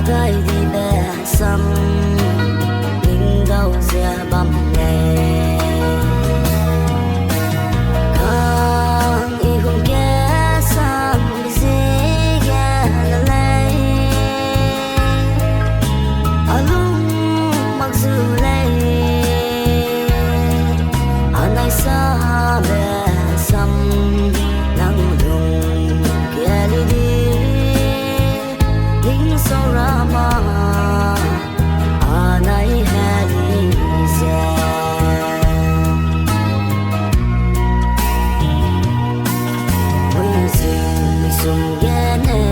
gai đi bé xăm linh gâu xe bầm nè càng y không ghé xăm gì ghé là lấy ở lúc mặc dù lấy ở này xa bé xăm nắng đùng kia đi đi lính sâu ra mà anai hali ze oi sing sung ge ne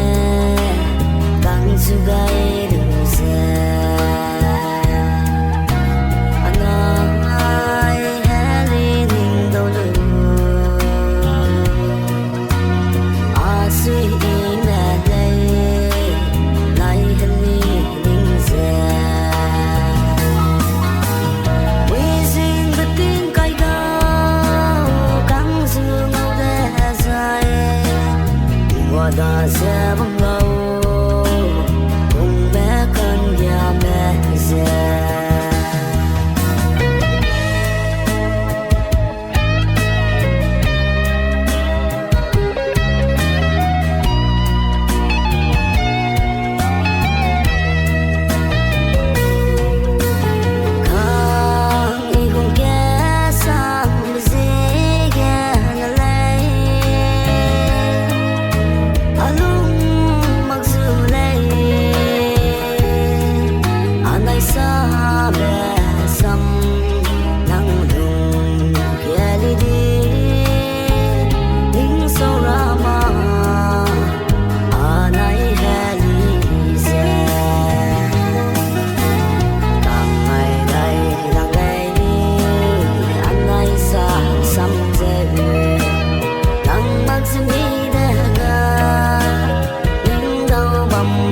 bang su gai du ze anai hali ning do lu a sui i me lei lai hali ning ze we sing the tin kai gao căng du ngâu de dài qua da se băng lâu cùng bé con nhà bé ze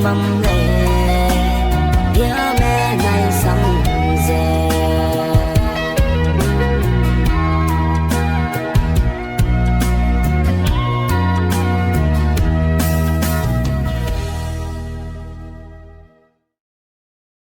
bầm lệ nhớ mẹ này